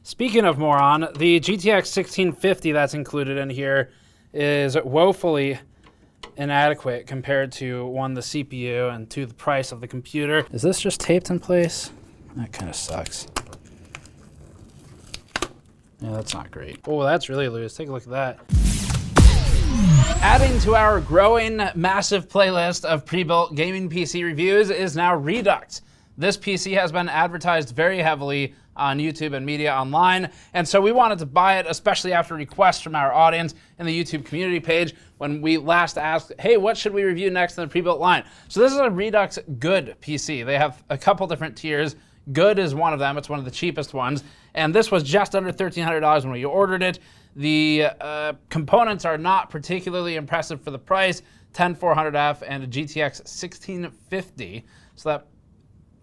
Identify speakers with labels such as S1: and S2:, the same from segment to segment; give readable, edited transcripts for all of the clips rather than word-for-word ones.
S1: Speaking of moron, the GTX 1650 that's included in here is woefully inadequate compared to, one, the CPU, and two, the price of the computer. Is this just taped in place? That kind of sucks. Yeah, that's not great. Oh, that's really loose. Take a look at that. Adding to our growing massive playlist of pre-built gaming PC reviews is now Redux. This PC has been advertised very heavily on YouTube and media online, and so we wanted to buy it, especially after requests from our audience in the YouTube community page when we last asked, hey, what should we review next in the pre-built line? So this is a Redux Good PC. They have a couple different tiers. Good is one of them. It's one of the cheapest ones, and this was just under $1,300 when we ordered it. The components are not particularly impressive for the price, 10400F and a GTX 1650, so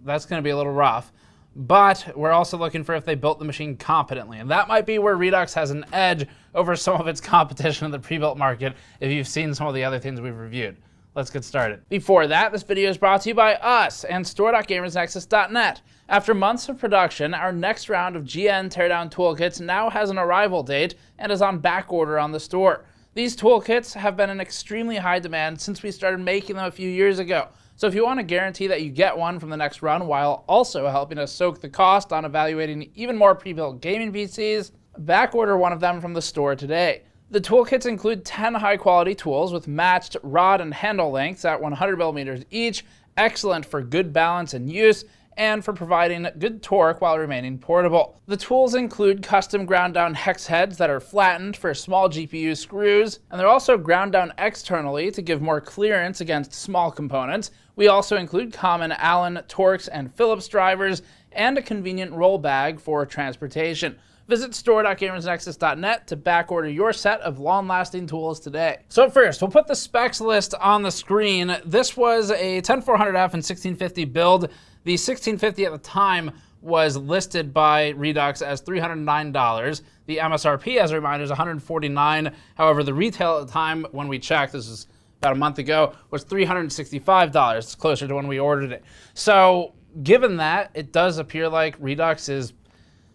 S1: that's going to be a little rough. But we're also looking for if they built the machine competently, and that might be where Redux has an edge over some of its competition in the pre-built market if you've seen some of the other things we've reviewed. Let's get started. Before that, this video is brought to you by us and store.gamersnexus.net. After months of production, our next round of GN Teardown toolkits now has an arrival date and is on back order on the store. These toolkits have been in extremely high demand since we started making them a few years ago. So if you want to guarantee that you get one from the next run while also helping us soak the cost on evaluating even more pre-built gaming PCs, back order one of them from the store today. The toolkits include 10 high-quality tools with matched rod and handle lengths at 100 millimeters each, excellent for good balance and use, and for providing good torque while remaining portable. The tools include custom ground down hex heads that are flattened for small GPU screws, and they're also ground down externally to give more clearance against small components. We also include common Allen, Torx, and Phillips drivers, and a convenient roll bag for transportation. Visit store.gamersnexus.net to backorder your set of long-lasting tools today. So first, we'll put the specs list on the screen. This was a 10400F and 1650 build. The 1650 at the time was listed by Redux as $309. The MSRP, as a reminder, is $149. However, the retail at the time when we checked, this is about a month ago, was $365. It's closer to when we ordered it. So given that, it does appear like Redux is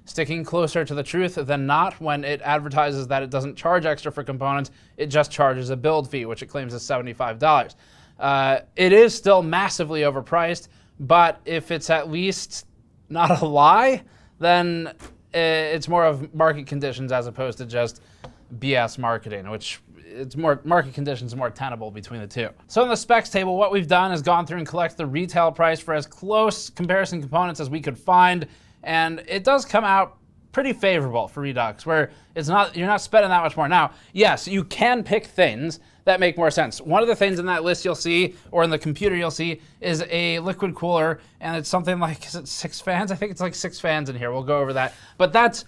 S1: sticking closer to the truth than not when it advertises that it doesn't charge extra for components, it just charges a build fee, which it claims is $75. It is still massively overpriced, but if it's at least not a lie, then it's more of market conditions as opposed to just BS marketing, which it's more market conditions more tenable between the two. So in the specs table, what we've done is gone through and collect the retail price for as close comparison components as we could find, and it does come out pretty favorable for Redux, where you're not spending that much more. Now, yes, you can pick things that make more sense. One of the things in that list you'll see, or in the computer you'll see, is a liquid cooler, and it's something like, is it 6 fans? I think it's like 6 fans in here. We'll go over that. But that's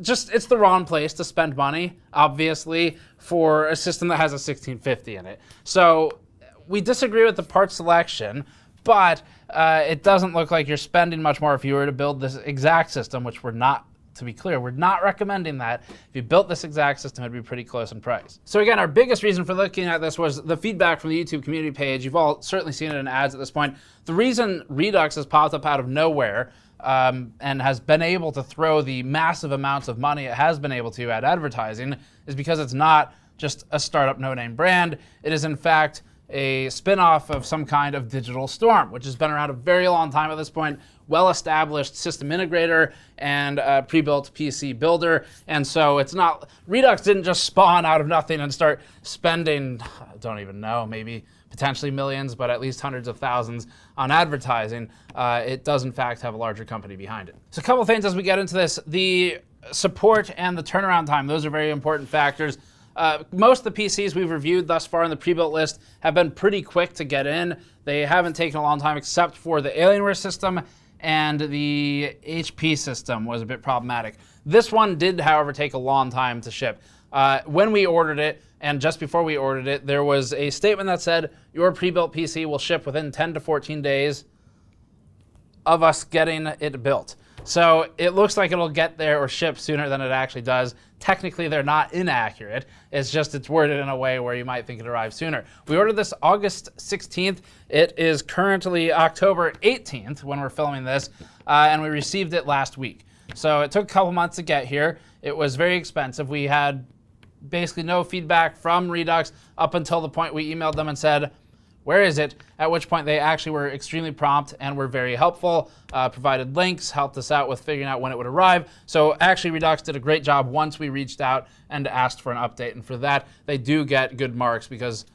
S1: just, it's the wrong place to spend money, obviously, for a system that has a 1650 in it. So we disagree with the part selection, but it doesn't look like you're spending much more if you were to build this exact system, which we're not, to be clear, we're not recommending that. If you built this exact system, it'd be pretty close in price. So again, our biggest reason for looking at this was the feedback from the YouTube community page. You've all certainly seen it in ads at this point. The reason Redux has popped up out of nowhere and has been able to throw the massive amounts of money it has been able to at advertising is because it's not just a startup no-name brand. It is in fact a spin-off of some kind of Digital Storm, which has been around a very long time at this point, well-established system integrator and pre-built PC builder. And so it's not, Redux didn't just spawn out of nothing and start spending, I don't even know, maybe potentially millions, but at least hundreds of thousands on advertising. It does in fact have a larger company behind it. So a couple things as we get into this. The support and the turnaround time, those are very important factors. Most of the PCs we've reviewed thus far in the pre-built list have been pretty quick to get in. They haven't taken a long time except for the Alienware system, and the HP system was a bit problematic. This one did, however, take a long time to ship. When we ordered it, and just before we ordered it, there was a statement that said, your pre-built PC will ship within 10 to 14 days of us getting it built. So it looks like it'll get there or ship sooner than it actually does. Technically, they're not inaccurate. It's just it's worded in a way where you might think it arrives sooner. We ordered this August 16th. It is currently October 18th when we're filming this, and we received it last week. So it took a couple months to get here. It was very expensive. We had basically no feedback from Redux up until the point we emailed them and said, where is it? At which point they actually were extremely prompt and were very helpful, provided links, helped us out with figuring out when it would arrive. So actually Redux did a great job once we reached out and asked for an update. And for that, they do get good marks because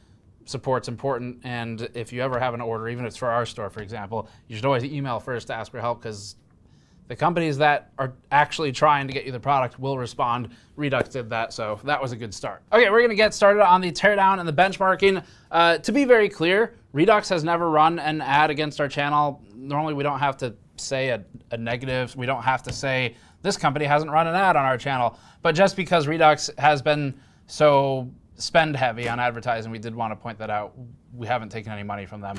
S1: support's important. And if you ever have an order, even if it's for our store, for example, you should always email first to ask for help, because the companies that are actually trying to get you the product will respond. Redux did that, so that was a good start. Okay, we're gonna get started on the teardown and the benchmarking. To be very clear, Redux has never run an ad against our channel. Normally we don't have to say a negative. We don't have to say this company hasn't run an ad on our channel. But just because Redux has been so spend heavy on advertising, we did want to point that out. We haven't taken any money from them.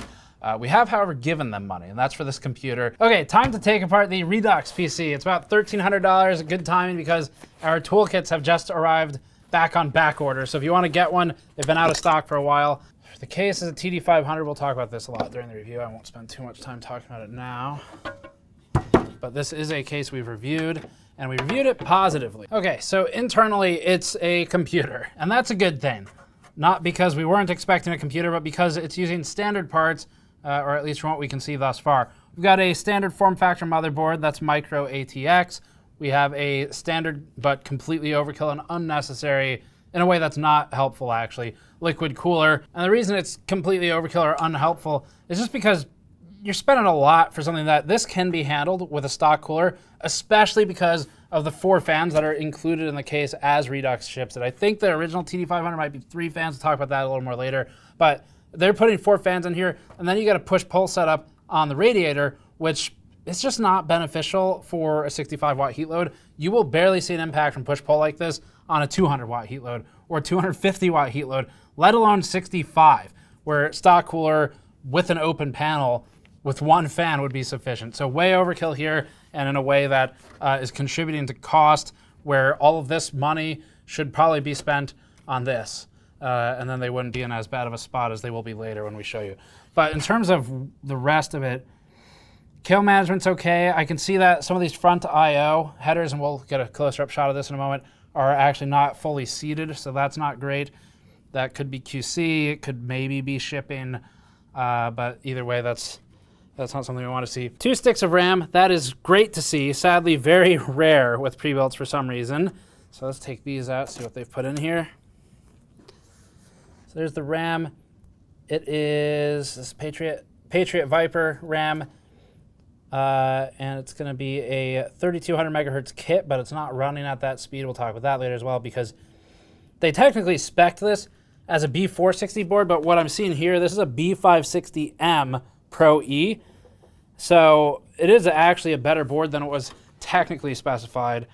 S1: We have, however, given them money, and that's for this computer. Okay, time to take apart the Redux PC. It's about $1,300, a good timing because our toolkits have just arrived back on back order. So if you want to get one, they've been out of stock for a while. The case is a TD500. We'll talk about this a lot during the review. I won't spend too much time talking about it now. But this is a case we've reviewed, and we reviewed it positively. Okay, so internally, it's a computer, and that's a good thing. Not because we weren't expecting a computer, but because it's using standard parts, or at least from what we can see thus far. We've got a standard form factor motherboard that's micro ATX. We have a standard but completely overkill and unnecessary, in a way that's not helpful actually, liquid cooler. And the reason it's completely overkill or unhelpful is just because you're spending a lot for something that this can be handled with a stock cooler, especially because of the 4 fans that are included in the case as Redux ships it. I think the original TD500 might be 3 fans. We'll talk about that a little more later. But they're putting 4 fans in here, and then you got a push-pull setup on the radiator, which is just not beneficial for a 65-watt heat load. You will barely see an impact from push-pull like this on a 200-watt heat load or 250-watt heat load, let alone 65, where stock cooler with an open panel with 1 fan would be sufficient. So way overkill here, and in a way that is contributing to cost, where all of this money should probably be spent on this. And then they wouldn't be in as bad of a spot as they will be later when we show you. But in terms of the rest of it, cable management's okay. I can see that some of these front I/O headers, and we'll get a closer up shot of this in a moment, are actually not fully seated, so that's not great. That could be QC, it could maybe be shipping, but either way, that's not something we want to see. 2 sticks of RAM, that is great to see. Sadly, very rare with pre-builts for some reason. So let's take these out, see what they've put in here. So there's the RAM. It is this Patriot Viper RAM, and it's going to be a 3200 megahertz kit, but it's not running at that speed. We'll talk about that later as well, because they technically spec'd this as a B460 board, but what I'm seeing here, this is a B560M Pro E. So it is actually a better board than it was technically specified,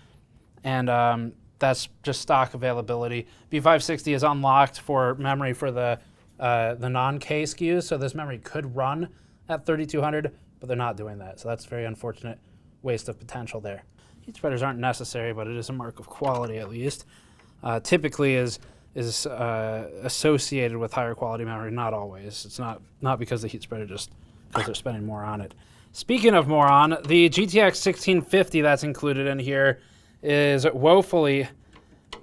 S1: and that's just stock availability. B560 is unlocked for memory for the non-K SKUs, so this memory could run at 3200, but they're not doing that. So that's a very unfortunate waste of potential there. Heat spreaders aren't necessary, but it is a mark of quality at least. Typically is associated with higher quality memory, not always. It's not because the heat spreader, just because they're spending more on it. Speaking of more on, the GTX 1650 that's included in here is woefully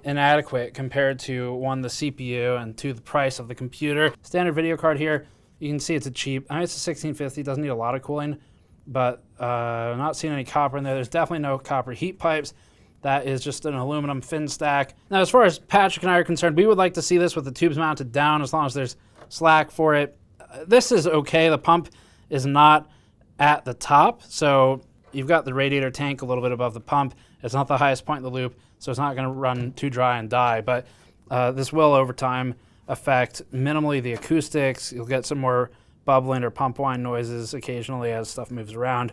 S1: inadequate compared to, 1, the CPU, and 2, the price of the computer. Standard video card here, you can see it's a cheap, I mean, it's a 1650, doesn't need a lot of cooling, but I'm not seeing any copper in there. There's definitely no copper heat pipes. That is just an aluminum fin stack. Now, as far as Patrick and I are concerned, we would like to see this with the tubes mounted down as long as there's slack for it. This is okay. The pump is not at the top, so you've got the radiator tank a little bit above the pump. It's not the highest point in the loop, so it's not going to run too dry and die, but this will, over time, affect minimally the acoustics. You'll get some more bubbling or pump whine noises occasionally as stuff moves around,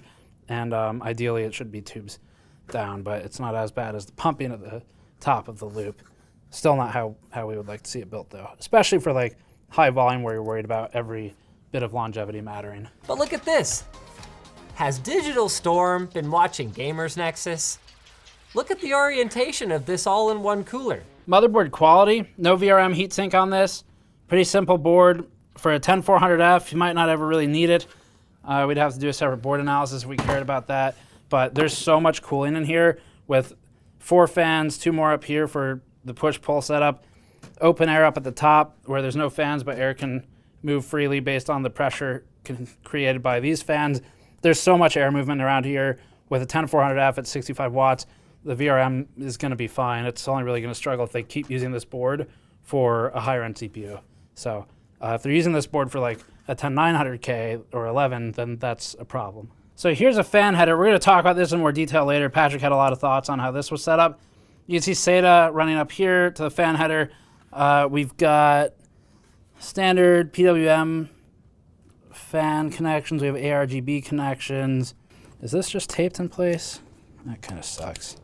S1: and ideally it should be tubes down, but it's not as bad as the pumping at the top of the loop. Still not how we would like to see it built, though, especially for like high volume where you're worried about every bit of longevity mattering.
S2: But look at this. Has Digital Storm been watching Gamers Nexus? Look at the orientation of this all-in-one cooler.
S1: Motherboard quality, no VRM heatsink on this. Pretty simple board. For a 10400F, you might not ever really need it. We'd have to do a separate board analysis if we cared about that. but there's so much cooling in here with 4 fans, 2 more up here for the push-pull setup, open air up at the top where there's no fans, but air can move freely based on the pressure created by these fans. There's so much air movement around here. With a 10400F at 65 watts, the VRM is going to be fine. It's only really going to struggle if they keep using this board for a higher end CPU. So if they're using this board for like a 10900K or 11, then that's a problem. So here's a fan header. We're going to talk about this in more detail later. Patrick had a lot of thoughts on how this was set up. You can see SATA running up here to the fan header. We've got standard PWM fan connections. We have ARGB connections. Is this just taped in place? That kind of sucks.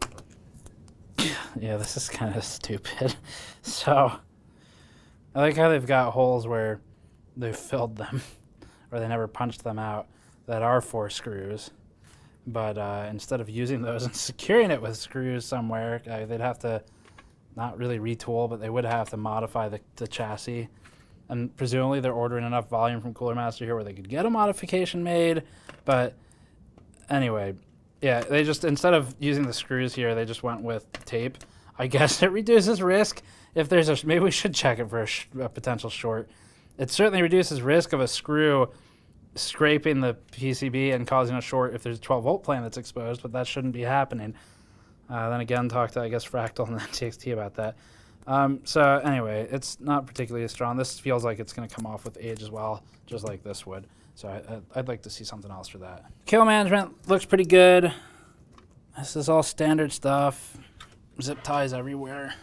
S1: Yeah, this is kind of stupid. So I like how they've got holes where they've filled them, or they never punched them out, that are 4 screws. But instead of using those and securing it with screws somewhere, they'd have to not really retool, but they would have to modify the chassis. And presumably they're ordering enough volume from Cooler Master here where they could get a modification made. But anyway, yeah, they just, instead of using the screws here, they just went with tape. I guess it reduces risk. If there's a, maybe we should check it for a potential short. It certainly reduces risk of a screw scraping the PCB and causing a short if there's a 12-volt plane that's exposed, but that shouldn't be happening. Then again, talk to, I guess, Fractal and TXT about that. So anyway, it's not particularly strong. This feels like it's going to come off with age as well, just like this would. So I'd like to see something else for that. Cable management looks pretty good. This is all standard stuff. Zip ties everywhere.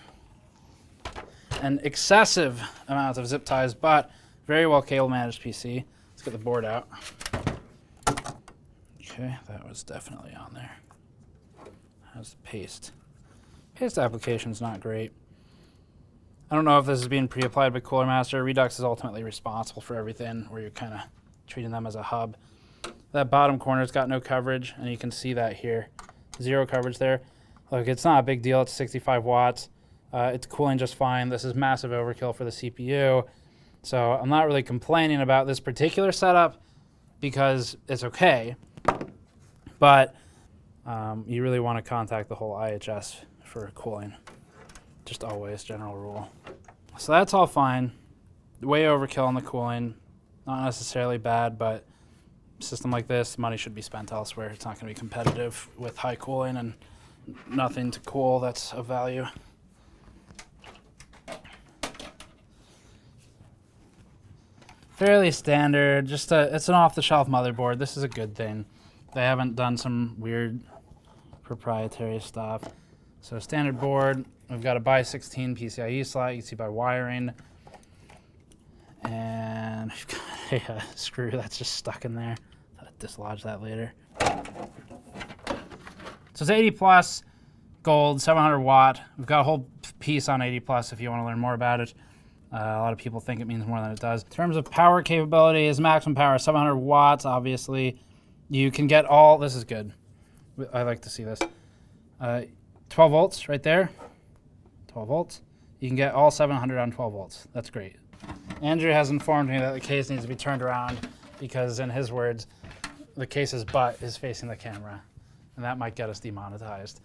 S1: An excessive amount of zip ties, but very well cable managed PC. Let's get the board out. Okay, that was definitely on there. How's the paste? Paste application's not great. I don't know if this is being pre-applied by Cooler Master. Redux is ultimately responsible for everything, where you're kind of treating them as a hub. That bottom corner's got no coverage, and you can see that here. 0 coverage there. Look, it's not a big deal. It's 65 watts. It's cooling just fine. This is massive overkill for the CPU. So I'm not really complaining about this particular setup because it's okay. But you really want to contact the whole IHS for cooling. Just always, general rule. So that's all fine. Way overkill on the cooling. Not necessarily bad, but a system like this, money should be spent elsewhere. It's not going to be competitive with high cooling and nothing to cool that's of value. Fairly standard, just it's an off-the-shelf motherboard. This is a good thing. They haven't done some weird proprietary stuff. So standard board, we've got a by 16 PCIe slot, you can see by wiring. And we've got a screw that's just stuck in there. I'll dislodge that later. So it's 80 plus, gold, 700 watt. We've got a whole piece on 80 plus if you want to learn more about it. A lot of people think it means more than it does. In terms of power capability, is maximum power 700 watts, obviously. You can get all, this is good. I like to see this. 12 volts right there. 12 volts. You can get all 700 on 12 volts. That's great. Andrew has informed me that the case needs to be turned around because, in his words, the case's butt is facing the camera, and that might get us demonetized.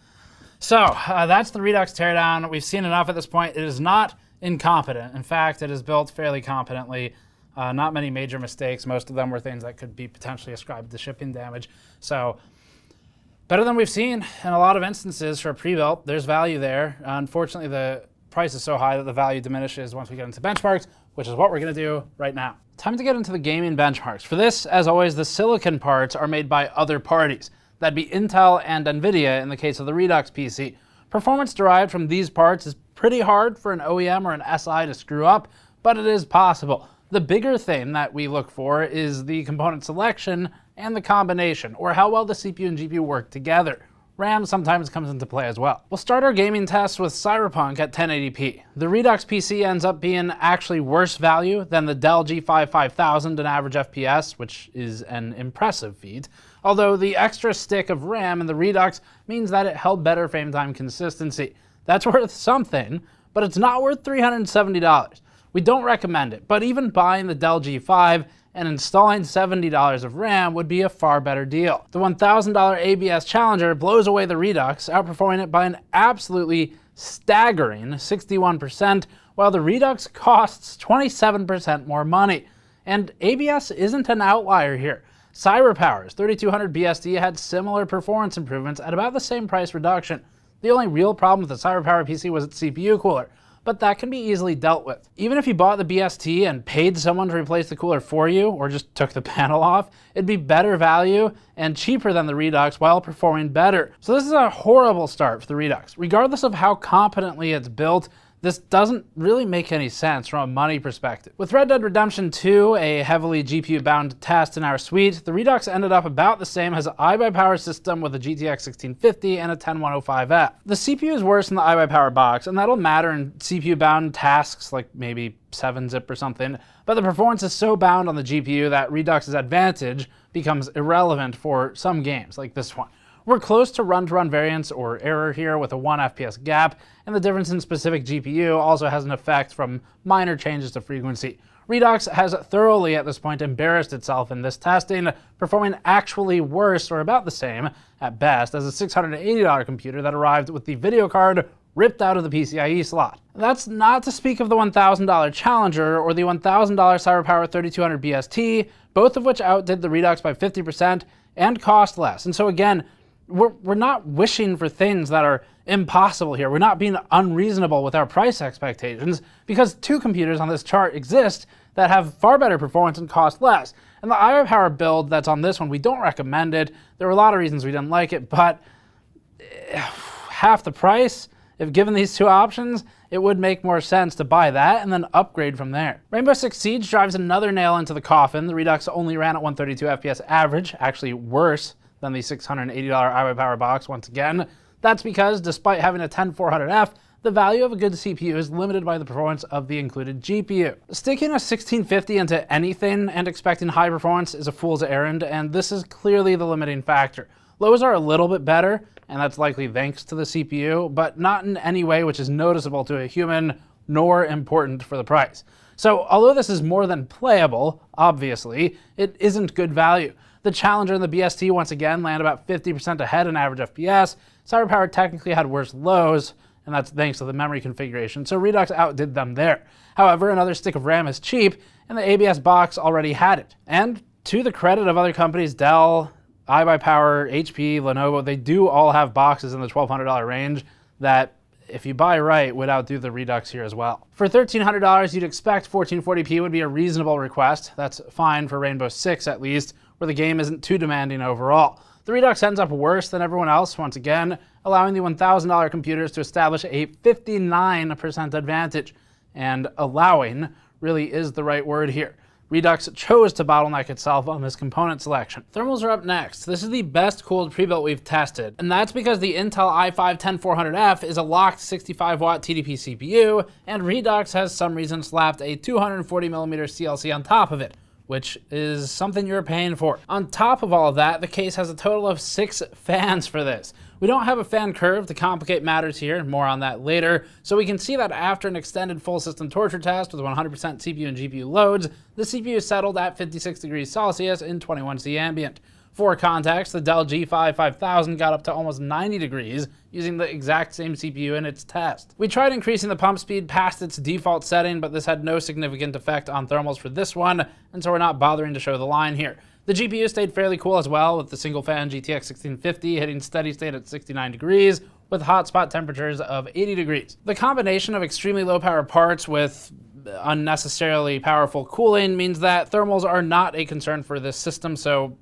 S1: So that's the Redux teardown. We've seen enough at this point. It is not incompetent. In fact, it is built fairly competently. Not many major mistakes. Most of them were things that could be potentially ascribed to shipping damage. So better than we've seen in a lot of instances for a pre-built. There's value there. Unfortunately, the price is so high that the value diminishes once we get into benchmarks, which is what we're going to do right now. Time to get into the gaming benchmarks. For this, as always, the silicon parts are made by other parties. That'd be Intel and NVIDIA in the case of the Redux PC. Performance derived from these parts is pretty hard for an OEM or an SI to screw up, but it is possible. The bigger thing that we look for is the component selection and the combination, or how well the CPU and GPU work together. RAM sometimes comes into play as well. We'll start our gaming test with Cyberpunk at 1080p. The Redux PC ends up being actually worse value than the Dell G5 5000 in average FPS, which is an impressive feat. Although the extra stick of RAM in the Redux means that it held better frame time consistency. That's worth something, but it's not worth $370. We don't recommend it, but even buying the Dell G5 and installing $70 of RAM would be a far better deal. The $1,000 ABS Challenger blows away the Redux, outperforming it by an absolutely staggering 61%, while the Redux costs 27% more money. And ABS isn't an outlier here. CyberPower's 3200 BSD had similar performance improvements at about the same price reduction. The only real problem with the CyberPower PC was its CPU cooler, but that can be easily dealt with. Even if you bought the BST and paid someone to replace the cooler for you, or just took the panel off, it'd be better value and cheaper than the Redux while performing better. So this is a horrible start for the Redux. Regardless of how competently it's built, this doesn't really make any sense from a money perspective. With Red Dead Redemption 2, a heavily GPU-bound test in our suite, the Redux ended up about the same as an iBuyPower system with a GTX 1650 and a 10105F. The CPU is worse in the iBuyPower box, and that'll matter in CPU-bound tasks like maybe 7-zip or something, but the performance is so bound on the GPU that Redux's advantage becomes irrelevant for some games, like this one. We're close to run-to-run variance or error here with a 1 FPS gap, and the difference in specific GPU also has an effect from minor changes to frequency. Redux has thoroughly at this point embarrassed itself in this testing, performing actually worse or about the same, at best, as a $680 computer that arrived with the video card ripped out of the PCIe slot. That's not to speak of the $1,000 Challenger or the $1,000 CyberPower 3200 BST, both of which outdid the Redux by 50% and cost less. And so again, we're not wishing for things that are impossible here. We're not being unreasonable with our price expectations because two computers on this chart exist that have far better performance and cost less. And the iBuyPower build that's on this one, we don't recommend it. There were a lot of reasons we didn't like it, but half the price, if given these two options, it would make more sense to buy that and then upgrade from there. Rainbow Six Siege drives another nail into the coffin. The Redux only ran at 132 FPS average, actually worse than the $680 iBuyPower box once again. That's because despite having a 10400F, the value of a good CPU is limited by the performance of the included GPU. Sticking a 1650 into anything and expecting high performance is a fool's errand, and this is clearly the limiting factor. Lows are a little bit better, and that's likely thanks to the CPU, but not in any way which is noticeable to a human nor important for the price. So although this is more than playable, obviously, it isn't good value. The Challenger and the BST once again land about 50% ahead in average FPS. CyberPower technically had worse lows, and that's thanks to the memory configuration, so Redux outdid them there. However, another stick of RAM is cheap, and the ABS box already had it. And to the credit of other companies, Dell, iBuyPower, HP, Lenovo, they do all have boxes in the $1,200 range that, if you buy right, would outdo the Redux here as well. For $1,300, you'd expect 1440p would be a reasonable request. That's fine for Rainbow Six at least, where the game isn't too demanding overall. The Redux ends up worse than everyone else once again, allowing the $1,000 computers to establish a 59% advantage. And allowing really is the right word here. Redux chose to bottleneck itself on this component selection. Thermals are up next. This is the best cooled pre-built we've tested, and that's because the Intel i5-10400F is a locked 65-watt TDP CPU, and Redux has some reason slapped a 240mm CLC on top of it, which is something you're paying for. On top of all of that, the case has a total of 6 fans for this. We don't have a fan curve to complicate matters here, more on that later, so we can see that after an extended full system torture test with 100% CPU and GPU loads, the CPU settled at 56 degrees Celsius in 21C ambient. For context, the Dell G5 5000 got up to almost 90 degrees using the exact same CPU in its test. We tried increasing the pump speed past its default setting, but this had no significant effect on thermals for this one, and so we're not bothering to show the line here. The GPU stayed fairly cool as well, with the single fan GTX 1650 hitting steady state at 69 degrees, with hotspot temperatures of 80 degrees. The combination of extremely low power parts with unnecessarily powerful cooling means that thermals are not a concern for this system, so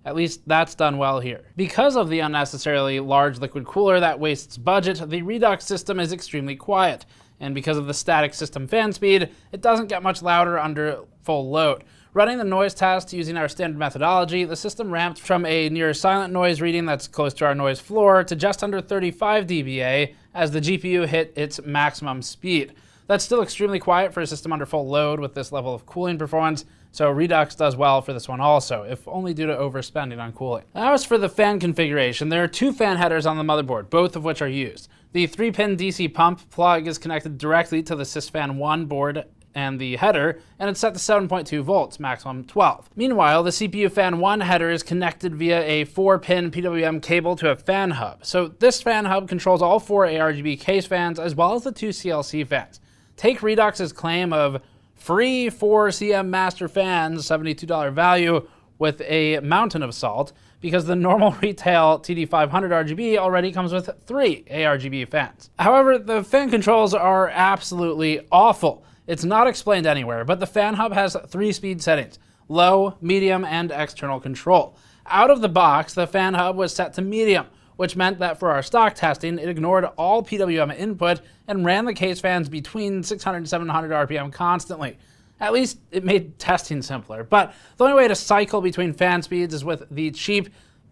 S1: at least that's done well here. Because of the unnecessarily large liquid cooler that wastes budget, the Redux system is extremely quiet. And because of the static system fan speed, it doesn't get much louder under full load. Running the noise test using our standard methodology, the system ramped from a near silent noise reading that's close to our noise floor to just under 35 dBA as the GPU hit its maximum speed. That's still extremely quiet for a system under full load with this level of cooling performance, so Redux does well for this one also, if only due to overspending on cooling. Now as for the fan configuration, there are 2 fan headers on the motherboard, both of which are used. The 3-pin DC pump plug is connected directly to the Sysfan 1 board and the header, and it's set to 7.2 volts, maximum 12. Meanwhile, the CPU Fan 1 header is connected via a 4-pin PWM cable to a fan hub. So this fan hub controls all 4 ARGB case fans as well as the 2 CLC fans. Take Redux's claim of free 4 CM master fans, $72 value, with a mountain of salt, because the normal retail TD500 RGB already comes with 3 ARGB fans. However, the fan controls are absolutely awful. It's not explained anywhere, but the fan hub has 3 speed settings: low, medium, and external control. Out of the box, the fan hub was set to medium, which meant that for our stock testing, it ignored all PWM input and ran the case fans between 600 and 700 RPM constantly. At least it made testing simpler, but the only way to cycle between fan speeds is with the cheap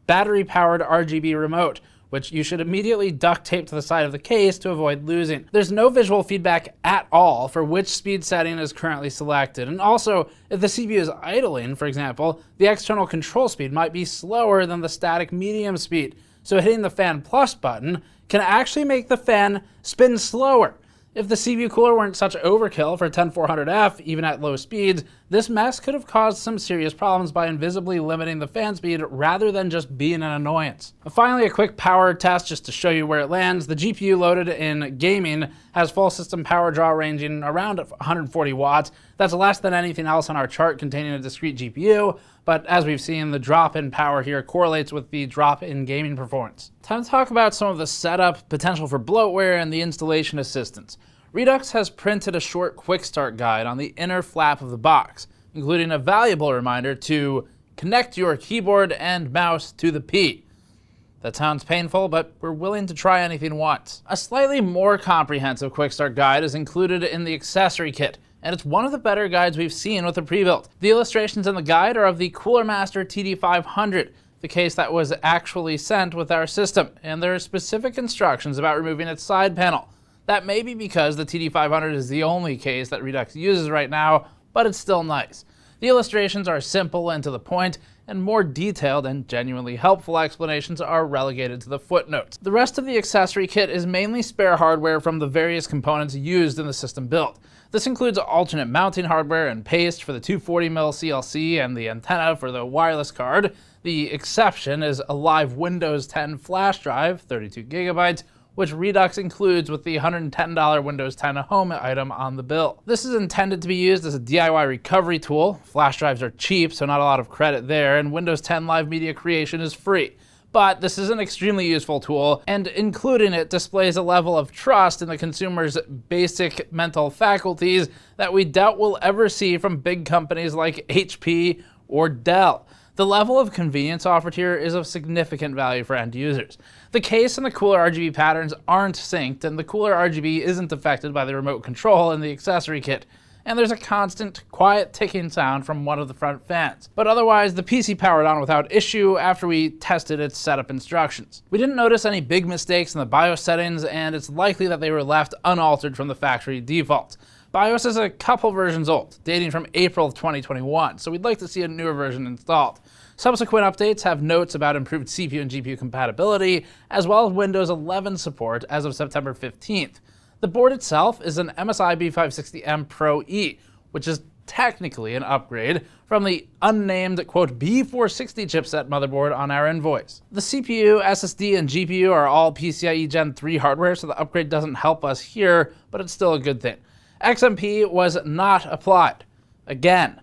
S1: battery-powered RGB remote, which you should immediately duct tape to the side of the case to avoid losing. There's no visual feedback at all for which speed setting is currently selected, and also, if the CPU is idling, for example, the external control speed might be slower than the static medium speed, so hitting the fan plus button can actually make the fan spin slower. If the CPU cooler weren't such overkill for 10400F, even at low speeds, this mess could have caused some serious problems by invisibly limiting the fan speed rather than just being an annoyance. Finally, a quick power test just to show you where it lands. The GPU loaded in gaming has full system power draw ranging around 140 watts. That's less than anything else on our chart containing a discrete GPU, but as we've seen, the drop in power here correlates with the drop in gaming performance. Time to talk about some of the setup, potential for bloatware, and the installation assistance. Redux has printed a short quick start guide on the inner flap of the box, including a valuable reminder to connect your keyboard and mouse to the P. That sounds painful, but we're willing to try anything once. A slightly more comprehensive quick start guide is included in the accessory kit, and it's one of the better guides we've seen with the pre-built. The illustrations in the guide are of the Cooler Master TD500, the case that was actually sent with our system, and there are specific instructions about removing its side panel. That may be because the TD500 is the only case that Redux uses right now, but it's still nice. The illustrations are simple and to the point, and more detailed and genuinely helpful explanations are relegated to the footnotes. The rest of the accessory kit is mainly spare hardware from the various components used in the system build. This includes alternate mounting hardware and paste for the 240mm CLC and the antenna for the wireless card. The exception is a live Windows 10 flash drive, 32GB, which Redux includes with the $110 Windows 10 Home item on the bill. This is intended to be used as a DIY recovery tool. Flash drives are cheap, so not a lot of credit there, and Windows 10 Live Media Creation is free. But this is an extremely useful tool, and including it displays a level of trust in the consumer's basic mental faculties that we doubt we'll ever see from big companies like HP or Dell. The level of convenience offered here is of significant value for end users. The case and the cooler RGB patterns aren't synced, and the cooler RGB isn't affected by the remote control in the accessory kit. And there's a constant, quiet ticking sound from one of the front fans. But otherwise, the PC powered on without issue after we tested its setup instructions. We didn't notice any big mistakes in the BIOS settings, and it's likely that they were left unaltered from the factory defaults. BIOS is a couple versions old, dating from April of 2021, so we'd like to see a newer version installed. Subsequent updates have notes about improved CPU and GPU compatibility, as well as Windows 11 support as of September 15th. The board itself is an MSI B560M Pro E, which is technically an upgrade from the unnamed, quote, B460 chipset motherboard on our invoice. The CPU, SSD, and GPU are all PCIe Gen 3 hardware, so the upgrade doesn't help us here, but it's still a good thing. XMP was not applied. Again.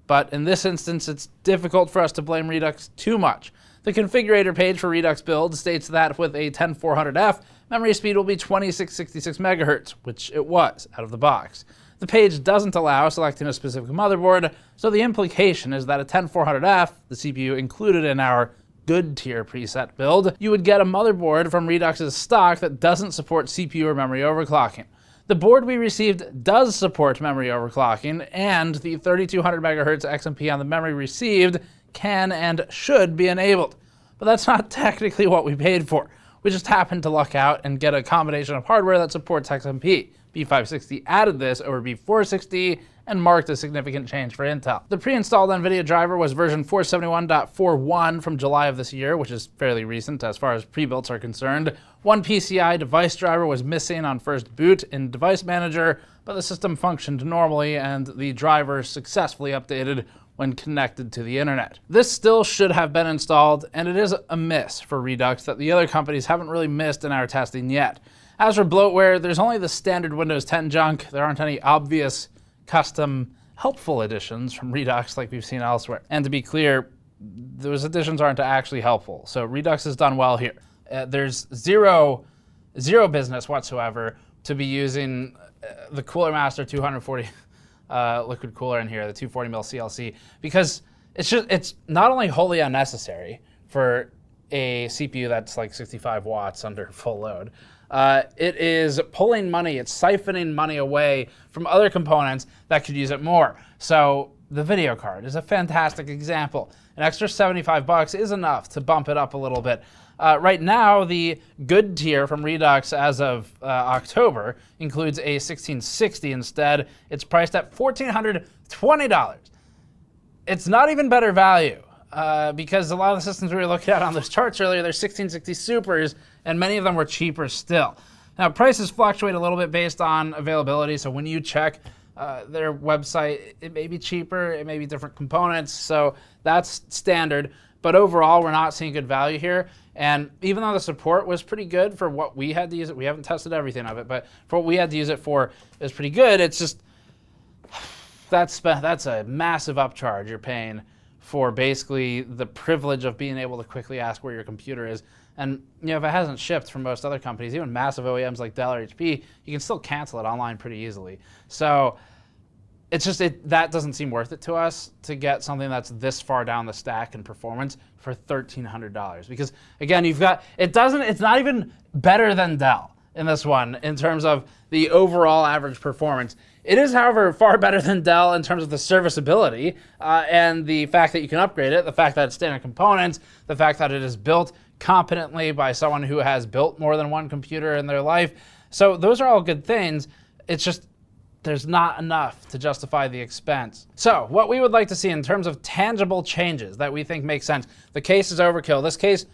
S1: But in this instance, it's difficult for us to blame Redux too much. The configurator page for Redux build states that with a 10400F, memory speed will be 2666 MHz, which it was out of the box. The page doesn't allow selecting a specific motherboard, so the implication is that a 10400F, the CPU included in our good tier preset build, you would get a motherboard from Redux's stock that doesn't support CPU or memory overclocking. The board we received does support memory overclocking, and the 3200 MHz XMP on the memory received can and should be enabled. But that's not technically what we paid for. We just happened to luck out and get a combination of hardware that supports XMP. B560 added this over B460 and marked a significant change for Intel. The pre-installed NVIDIA driver was version 471.41 from July of this year, which is fairly recent as far as pre-builts are concerned. One PCI device driver was missing on first boot in Device Manager, but the system functioned normally and the driver successfully updated when connected to the internet. This still should have been installed, and it is a miss for Redux that the other companies haven't really missed in our testing yet. As for bloatware, there's only the standard Windows 10 junk. There aren't any obvious custom helpful additions from Redux like we've seen elsewhere. And to be clear, those additions aren't actually helpful. So Redux has done well here. There's zero business whatsoever to be using the Cooler Master 240 liquid cooler in here, the 240 mil CLC, because it's not only wholly unnecessary for a CPU that's like 65 watts under full load. It is pulling money, it's siphoning money away from other components that could use it more. So the video card is a fantastic example. An extra $75 is enough to bump it up a little bit. Right now, the good tier from Redux as of October includes a 1660 instead. It's priced at $1,420. It's not even better value. Because a lot of the systems we were looking at on those charts earlier, they're 1660 Supers, and many of them were cheaper still. Now, prices fluctuate a little bit based on availability, so when you check their website, it may be cheaper, it may be different components, so that's standard. But overall, we're not seeing good value here, and even though the support was pretty good for what we had to use it, we haven't tested everything of it, but for what we had to use it for, it was pretty good. It's just, that's a massive upcharge you're paying for basically the privilege of being able to quickly ask where your computer is. And if it hasn't shipped from most other companies, even massive OEMs like Dell or HP, you can still cancel it online pretty easily. So it's just, that doesn't seem worth it to us to get something that's this far down the stack in performance for $1,300. Because again, it's not even better than Dell in this one in terms of the overall average performance. It is, however, far better than Dell in terms of the serviceability and the fact that you can upgrade it, the fact that it's standard components, the fact that it is built competently by someone who has built more than one computer in their life. So those are all good things. It's just there's not enough to justify the expense. So what we would like to see in terms of tangible changes that we think make sense. The case is overkill. This case,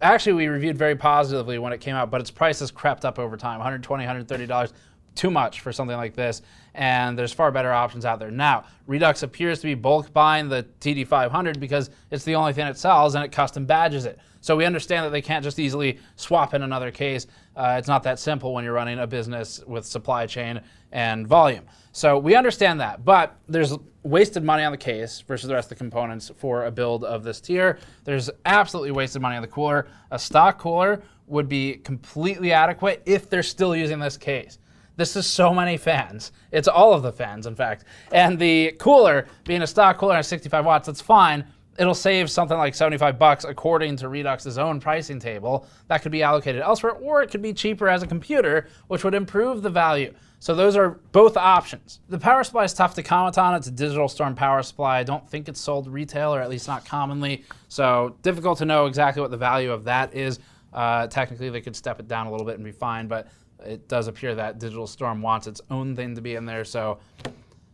S1: actually, we reviewed very positively when it came out, but its price has crept up over time, $120, $130. Too much for something like this, and there's far better options out there. Now, Redux appears to be bulk buying the TD500 because it's the only thing it sells and it custom badges it. So we understand that they can't just easily swap in another case. It's not that simple when you're running a business with supply chain and volume. So we understand that, but there's wasted money on the case versus the rest of the components for a build of this tier. There's absolutely wasted money on the cooler. A stock cooler would be completely adequate if they're still using this case. This is so many fans. It's all of the fans, in fact. And the cooler, being a stock cooler at 65 watts, that's fine. It'll save something like $75 according to Redux's own pricing table. That could be allocated elsewhere, or it could be cheaper as a computer, which would improve the value. So those are both options. The power supply is tough to comment on. It's a Digital Storm power supply. I don't think it's sold retail, or at least not commonly. So difficult to know exactly what the value of that is. Technically, they could step it down a little bit and be fine, but it does appear that Digital Storm wants its own thing to be in there. So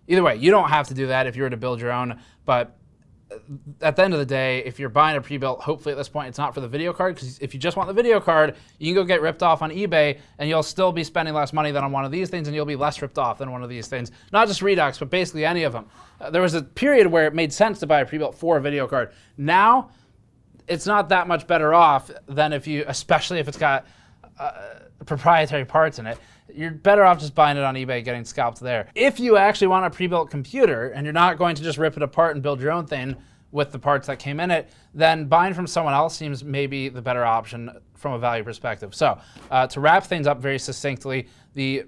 S1: either way, you don't have to do that if you were to build your own. But at the end of the day, if you're buying a pre-built, hopefully at this point it's not for the video card, because if you just want the video card, you can go get ripped off on eBay and you'll still be spending less money than on one of these things, and you'll be less ripped off than one of these things. Not just Redux, but basically any of them. There was a period where it made sense to buy a pre-built for a video card. Now, it's not that much better off than if you, especially if it's got proprietary parts in it. You're better off just buying it on eBay, getting scalped there. If you actually want a pre-built computer and you're not going to just rip it apart and build your own thing with the parts that came in it, then buying from someone else seems maybe the better option from a value perspective. So to wrap things up very succinctly, the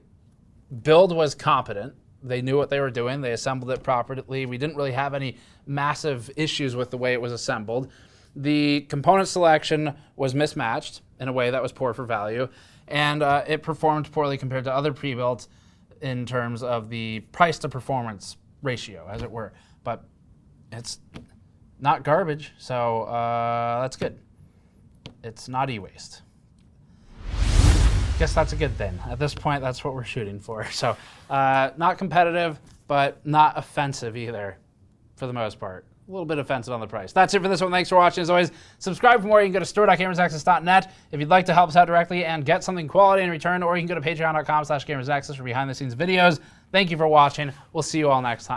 S1: build was competent. They knew what they were doing. They assembled it properly. We didn't really have any massive issues with the way it was assembled. The component selection was mismatched in a way that was poor for value, and it performed poorly compared to other pre-builts in terms of the price to performance ratio, as it were. But it's not garbage, so that's good. It's not e-waste. guess that's a good thing. At this point, that's what we're shooting for. So not competitive, but not offensive either, for the most part. A little bit offensive on the price. That's it for this one. Thanks for watching. As always, subscribe for more. You can go to store.gamersnexus.net if you'd like to help us out directly and get something quality in return, or you can go to patreon.com/gamersnexus for behind-the-scenes videos. Thank you for watching. We'll see you all next time.